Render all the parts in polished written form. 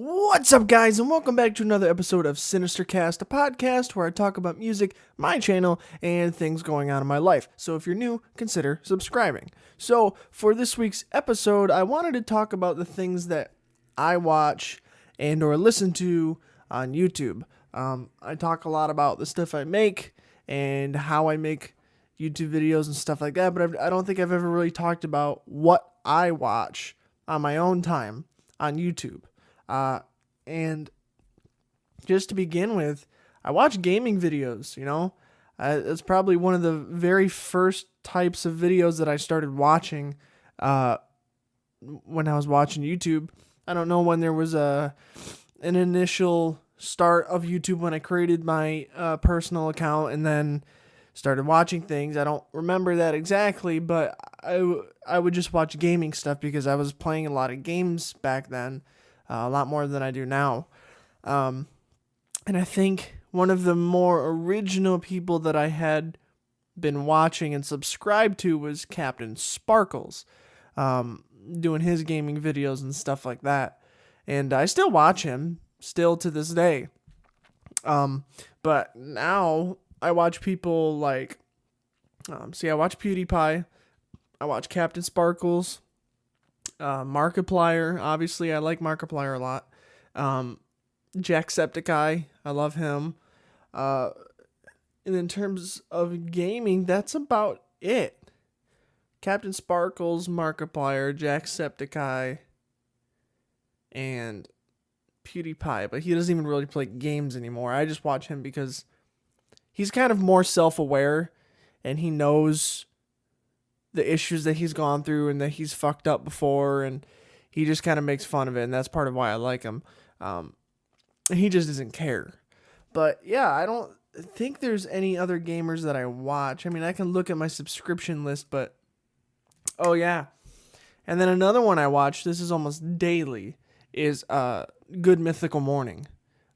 What's up, guys, and welcome back to another episode of Sinister-Cast, a podcast where I talk about music, my channel, and things going on in my life. So if you're new, consider subscribing. So for this week's episode, I wanted to talk about the things that I watch and or listen to on YouTube. I talk a lot about the stuff I make and how I make YouTube videos and stuff like that, but I don't think I've ever really talked about what I watch on my own time on YouTube. And just to begin with, I watch gaming videos, it's probably one of the very first types of videos that I started watching, when I was watching YouTube. I don't know when there was an initial start of YouTube when I created my, personal account and then started watching things. I don't remember that exactly, but I would just watch gaming stuff because I was playing a lot of games back then. A lot more than I do now. And I think one of the more original people that I had been watching and subscribed to was Captain Sparkles, doing his gaming videos and stuff like that. And I still watch him, still to this day. But now I watch people like, I watch PewDiePie, I watch Captain Sparkles, Markiplier, obviously I like Markiplier a lot. Jacksepticeye, I love him. And in terms of gaming, that's about it. Captain Sparkles, Markiplier, Jacksepticeye, and PewDiePie, but he doesn't even really play games anymore. I just watch him because he's kind of more self-aware and he knows the issues that he's gone through and that he's fucked up before, and he just kind of makes fun of it, and that's part of why I like him. He just doesn't care. But yeah, I don't think there's any other gamers that I watch. I mean, I can look at my subscription list, but oh yeah. And then another one I watch, this is almost daily, is Good Mythical Morning.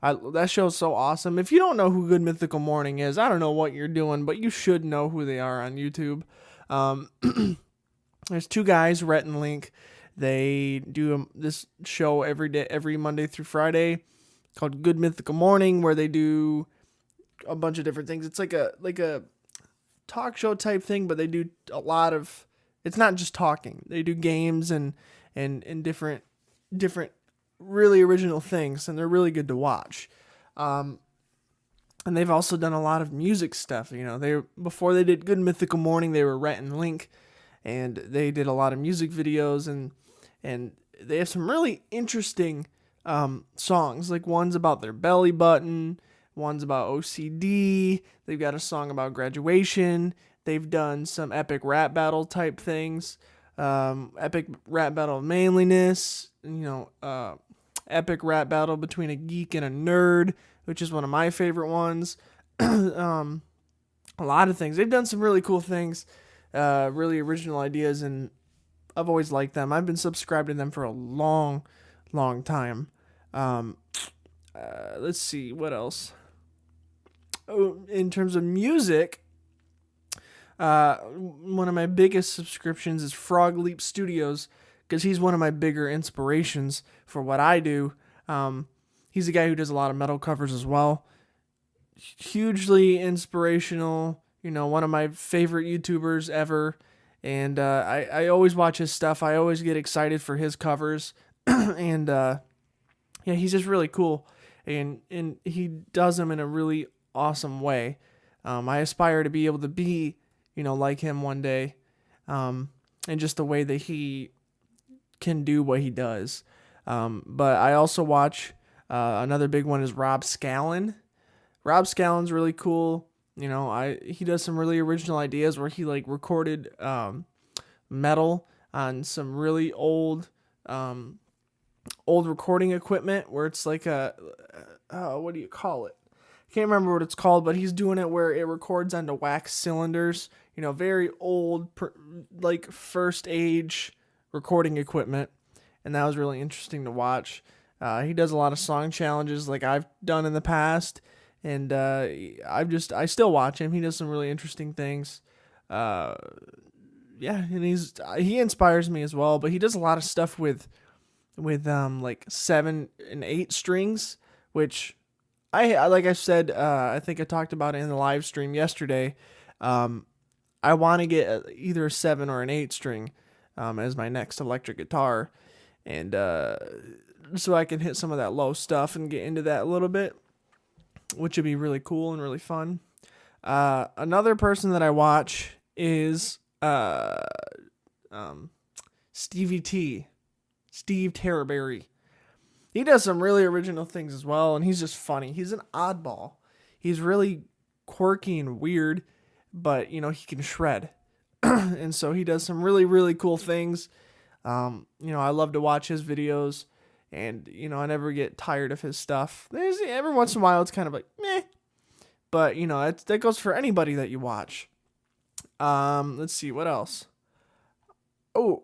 That show's so awesome. If you don't know who Good Mythical Morning is, I don't know what you're doing, but you should know who they are on YouTube. There's two guys, Rhett and Link. They do this show every Monday through Friday, called Good Mythical Morning, where they do a bunch of different things. It's like a talk show type thing, but they do a lot of. It's not just talking. They do games and different really original things, and they're really good to watch. And they've also done a lot of music stuff. Before they did Good Mythical Morning, they were Rhett and Link, and they did a lot of music videos, and they have some really interesting songs. Like one's about their belly button, one's about OCD. They've got a song about graduation. They've done some epic rap battle type things, epic rap battle of manliness. Epic rap battle between a geek and a nerd, which is one of my favorite ones. A lot of things. They've done some really cool things, really original ideas, and I've always liked them. I've been subscribed to them for a long, long time. Let's see, what else? Oh, in terms of music, one of my biggest subscriptions is Frog Leap Studios, because he's one of my bigger inspirations for what I do. He's a guy who does a lot of metal covers as well. Hugely inspirational, one of my favorite YouTubers ever. And I always watch his stuff. I always get excited for his covers. And he's just really cool. And he does them in a really awesome way. I aspire to be able to be, like him one day. And just the way that he can do what he does. But I also watch another big one is Rob Scallon. Rob Scallon's really cool. He does some really original ideas where he recorded metal on some really old recording equipment where it's like what do you call it? I can't remember what it's called, but he's doing it where it records onto wax cylinders. Very old, first age recording equipment, and that was really interesting to watch. He does a lot of song challenges like I've done in the past, and I still watch him. He does some really interesting things. And he inspires me as well, but he does a lot of stuff with with like 7 and 8 strings, which like I said, I think I talked about it in the live stream yesterday. I want to get either a 7 or an 8 string as my next electric guitar, and so I can hit some of that low stuff and get into that a little bit, which would be really cool and really fun. Another person that I watch is Stevie T, Steve Terraberry. He does some really original things as well, and he's just funny. He's an oddball. He's really quirky and weird, but, you know, he can shred. And so he does some really, really cool things. You know, I love to watch his videos, and, you know, I never get tired of his stuff. Every once in a while, it's kind of like, meh. But, you know, that goes for anybody that you watch. Let's see, what else? Oh,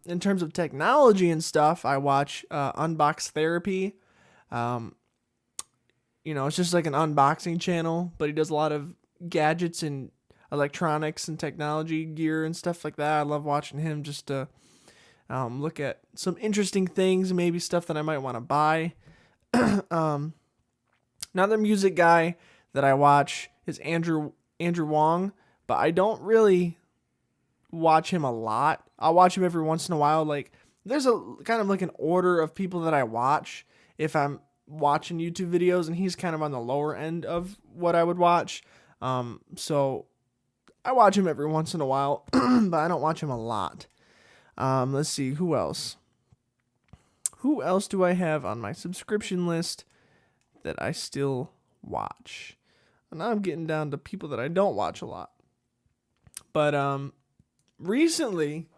in terms of technology and stuff, I watch Unbox Therapy. You know, it's just like an unboxing channel, but he does a lot of gadgets and electronics and technology gear and stuff like that. I love watching him just to look at some interesting things, maybe stuff that I might want to buy. Another music guy that I watch is Andrew Wong, but I don't really watch him a lot. I'll watch him every once in a while. Like, there's a kind of like an order of people that I watch if I'm watching YouTube videos, and he's kind of on the lower end of what I would watch. So I watch him every once in a while, but I don't watch him a lot. Let's see, who else? Who else do I have on my subscription list that I still watch? And now I'm getting down to people that I don't watch a lot. But recently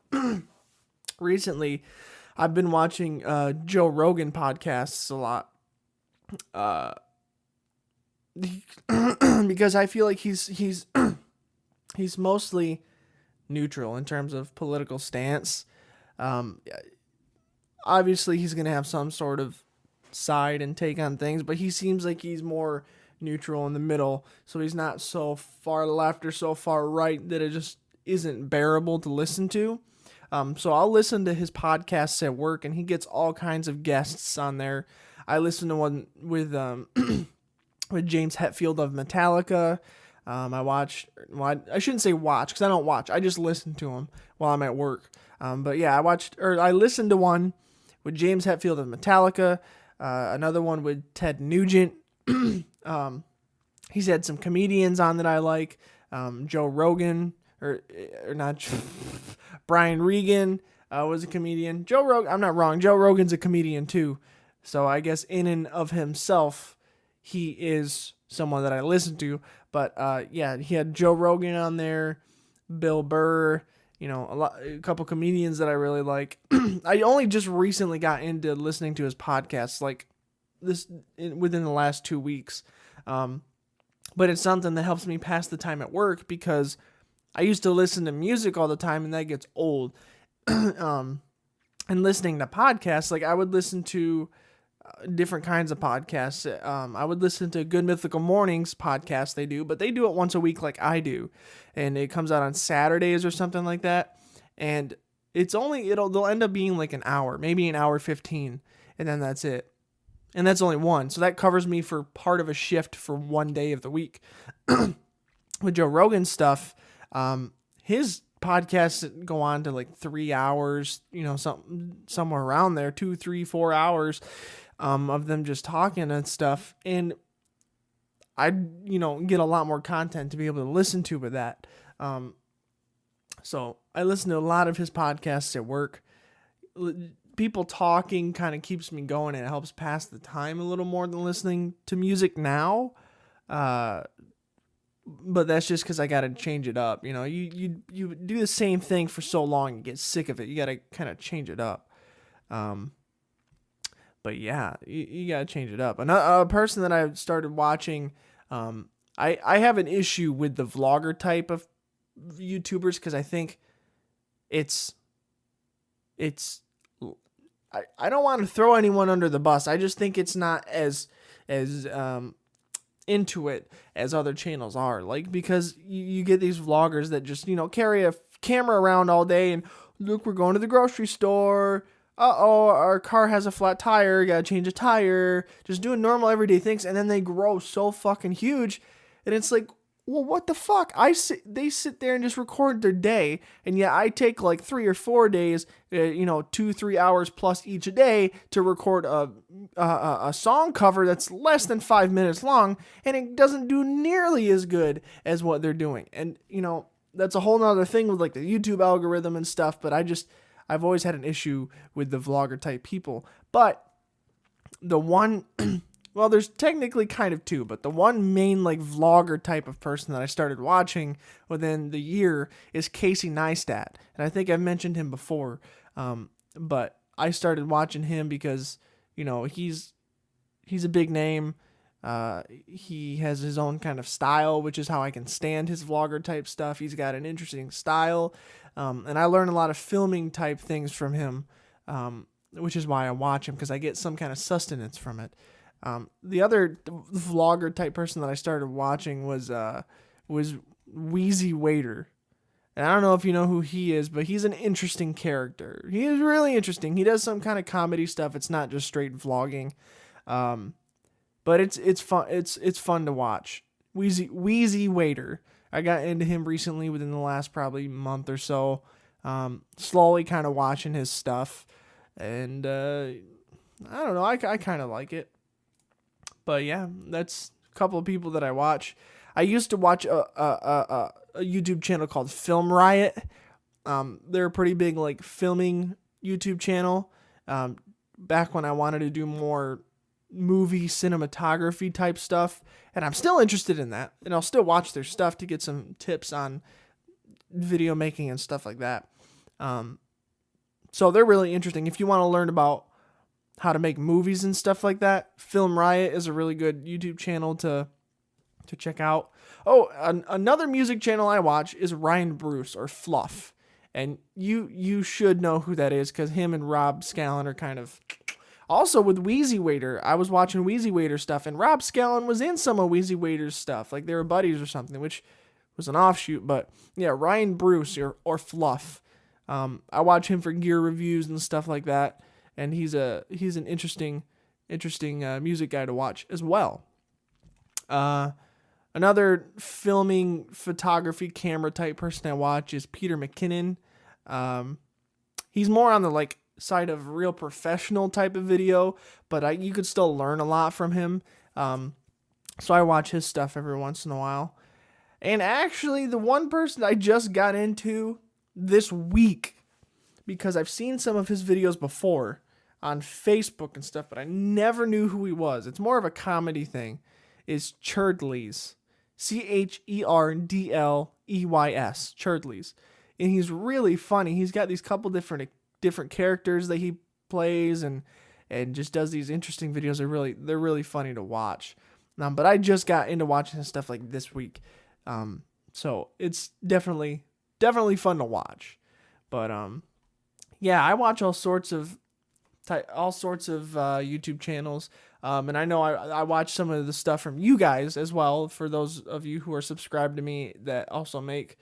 I've been watching Joe Rogan podcasts a lot. Because I feel like he's mostly neutral in terms of political stance. Obviously he's going to have some sort of side and take on things, but he seems like he's more neutral in the middle, so he's not so far left or so far right that it just isn't bearable to listen to. So I'll listen to his podcasts at work, and he gets all kinds of guests on there. I listened to one with with James Hetfield of Metallica. I shouldn't say watch, because I don't watch. I just listen to him while I'm at work. But yeah, I listened to one with James Hetfield of Metallica. Another one with Ted Nugent. He's had some comedians on that I like. Joe Rogan, or not, Brian Regan was a comedian. Joe Rogan, I'm not wrong. Joe Rogan's a comedian too. So I guess in and of himself, he is someone that I listen to. But yeah, he had Joe Rogan on there, Bill Burr, you know, a couple comedians that I really like. I only just recently got into listening to his podcasts, like within the last 2 weeks. But it's something that helps me pass the time at work, because I used to listen to music all the time, and that gets old. And listening to podcasts, like I would listen to different kinds of podcasts. I would listen to Good Mythical Mornings podcast they do, but they do it once a week like I do. And it comes out on Saturdays or something like that. And they'll end up being like an hour, maybe an hour 15, and then that's it. And that's only one. So that covers me for part of a shift for one day of the week. With Joe Rogan stuff, his podcasts go on to like 3 hours, you know, somewhere around there, 2, 3, 4 hours of them just talking and stuff. And I, you know, get a lot more content to be able to listen to with that. So I listen to a lot of his podcasts at work. People talking kind of keeps me going, and it helps pass the time a little more than listening to music now. But that's just because I got to change it up. You know, you do the same thing for so long, you get sick of it. You got to kind of change it up. But yeah, you got to change it up. A person that I started watching, I have an issue with the vlogger type of YouTubers, because I think I don't want to throw anyone under the bus. I just think it's not as into it as other channels are. Like, because you get these vloggers that just, you know, carry a camera around all day and look, we're going to the grocery store. uh-oh, our car has a flat tire, gotta change a tire, just doing normal everyday things, and then they grow so fucking huge, and it's like, well, what the fuck? They sit there and just record their day, and yet I take like 3 or 4 days, 2-3 hours plus each a day to record a song cover that's less than 5 minutes long, and it doesn't do nearly as good as what they're doing. And that's a whole nother thing with like the YouTube algorithm and stuff, but I've always had an issue with the vlogger type people. But the one, well, there's technically kind of two, but the one main like vlogger type of person that I started watching within the year is Casey Neistat. And I think I've mentioned him before. But I started watching him because, he's a big name. He has his own kind of style, which is how I can stand his vlogger type stuff. He's got an interesting style. And I learn a lot of filming type things from him, which is why I watch him, because I get some kind of sustenance from it. The other vlogger type person that I started watching was Wheezy Waiter. And I don't know if you know who he is, but he's an interesting character. He is really interesting. He does some kind of comedy stuff. It's not just straight vlogging. But it's fun. It's fun to watch. Wheezy Waiter. I got into him recently within the last probably month or so. Slowly kind of watching his stuff, and I don't know. I kind of like it. But yeah, that's a couple of people that I watch. I used to watch a YouTube channel called Film Riot. They're a pretty big like filming YouTube channel. Back when I wanted to do more movie cinematography type stuff, and I'm still interested in that, and I'll still watch their stuff to get some tips on video making and stuff like that. So they're really interesting. If you want to learn about how to make movies and stuff like that, Film Riot is a really good YouTube channel to check out. Oh, another music channel I watch is Ryan Bruce, or Fluff, and you should know who that is, because him and Rob Scallon are kind of. Also with Wheezy Waiter, I was watching Wheezy Waiter stuff, and Rob Scallon was in some of Wheezy Waiter's stuff, like they were buddies or something, which was an offshoot. But yeah, Ryan Bruce or Fluff. I watch him for gear reviews and stuff like that, and he's an interesting music guy to watch as well. Another filming, photography, camera type person I watch is Peter McKinnon. He's more on the like side of real professional type of video, but you could still learn a lot from him. So I watch his stuff every once in a while. And actually, the one person I just got into this week, because I've seen some of his videos before on Facebook and stuff, but I never knew who he was. It's more of a comedy thing, is Churdleys. Cherdleys. Churdleys. And he's really funny. He's got these couple different characters that he plays, and just does these interesting videos. They're really funny to watch. But I just got into watching his stuff like this week. So it's definitely fun to watch. But yeah, I watch all sorts of YouTube channels. And I know I watch some of the stuff from you guys as well, for those of you who are subscribed to me that also make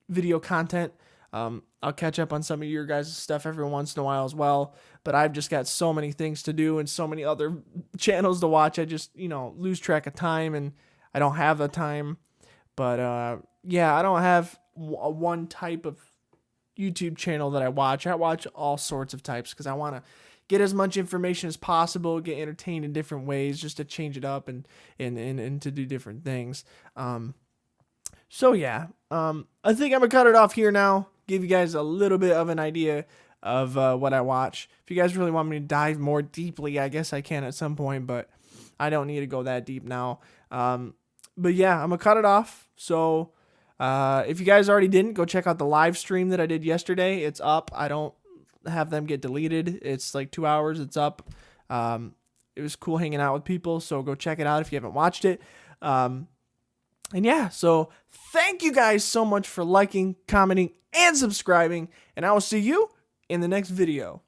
video content. I'll catch up on some of your guys' stuff every once in a while as well, but I've just got so many things to do and so many other channels to watch. I just, lose track of time, and I don't have the time. But yeah, I don't have one type of YouTube channel that I watch. I watch all sorts of types because I want to get as much information as possible, get entertained in different ways, just to change it up and to do different things. So yeah, I think I'm gonna cut it off here now. Give you guys a little bit of an idea of what I watch. If you guys really want me to dive more deeply, I guess I can at some point, but I don't need to go that deep now. But yeah, I'm gonna cut it off. So if you guys already didn't, go check out the live stream that I did yesterday. It's up. I don't have them get deleted. It's like 2 hours. It's up. It was cool hanging out with people, so go check it out if you haven't watched it. And yeah, so thank you guys so much for liking, commenting, and subscribing, and I will see you in the next video.